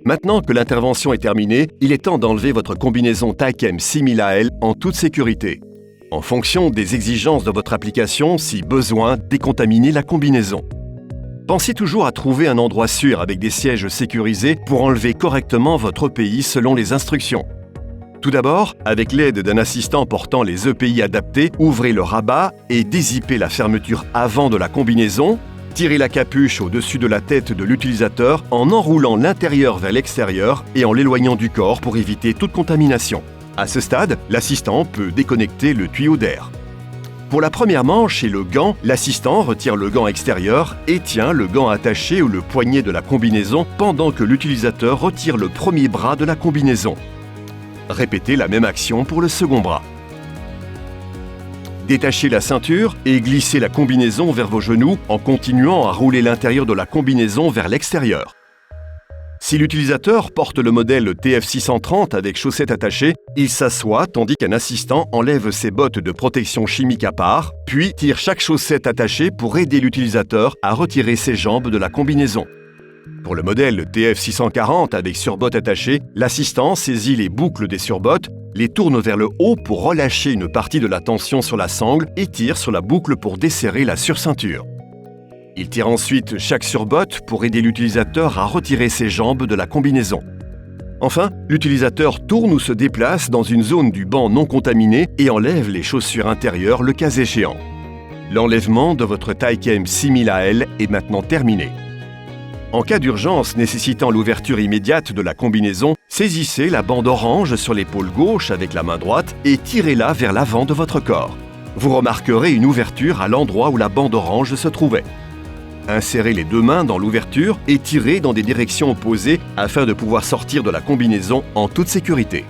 Maintenant que l'intervention est terminée, il est temps d'enlever votre combinaison Taikem 6000AL en toute sécurité. En fonction des exigences de votre application, si besoin, décontaminez la combinaison. Pensez toujours à trouver un endroit sûr avec des sièges sécurisés pour enlever correctement votre EPI selon les instructions. Tout d'abord, avec l'aide d'un assistant portant les EPI adaptés, ouvrez le rabat et dézippez la fermeture avant de la combinaison. Tirez la capuche au-dessus de la tête de l'utilisateur en enroulant l'intérieur vers l'extérieur et en l'éloignant du corps pour éviter toute contamination. À ce stade, l'assistant peut déconnecter le tuyau d'air. Pour la première manche et le gant, l'assistant retire le gant extérieur et tient le gant attaché ou le poignet de la combinaison pendant que l'utilisateur retire le premier bras de la combinaison. Répétez la même action pour le second bras. Détachez la ceinture et glissez la combinaison vers vos genoux en continuant à rouler l'intérieur de la combinaison vers l'extérieur. Si l'utilisateur porte le modèle TF630 avec chaussettes attachées, il s'assoit tandis qu'un assistant enlève ses bottes de protection chimique à part, puis tire chaque chaussette attachée pour aider l'utilisateur à retirer ses jambes de la combinaison. Pour le modèle TF640 avec surbottes attachées, l'assistant saisit les boucles des surbottes, les tourne vers le haut pour relâcher une partie de la tension sur la sangle et tire sur la boucle pour desserrer la surceinture. Il tire ensuite chaque surbotte pour aider l'utilisateur à retirer ses jambes de la combinaison. Enfin, l'utilisateur tourne ou se déplace dans une zone du banc non contaminée et enlève les chaussures intérieures le cas échéant. L'enlèvement de votre Taikem 6000AL est maintenant terminé. En cas d'urgence nécessitant l'ouverture immédiate de la combinaison, saisissez la bande orange sur l'épaule gauche avec la main droite et tirez-la vers l'avant de votre corps. Vous remarquerez une ouverture à l'endroit où la bande orange se trouvait. Insérez les deux mains dans l'ouverture et tirez dans des directions opposées afin de pouvoir sortir de la combinaison en toute sécurité.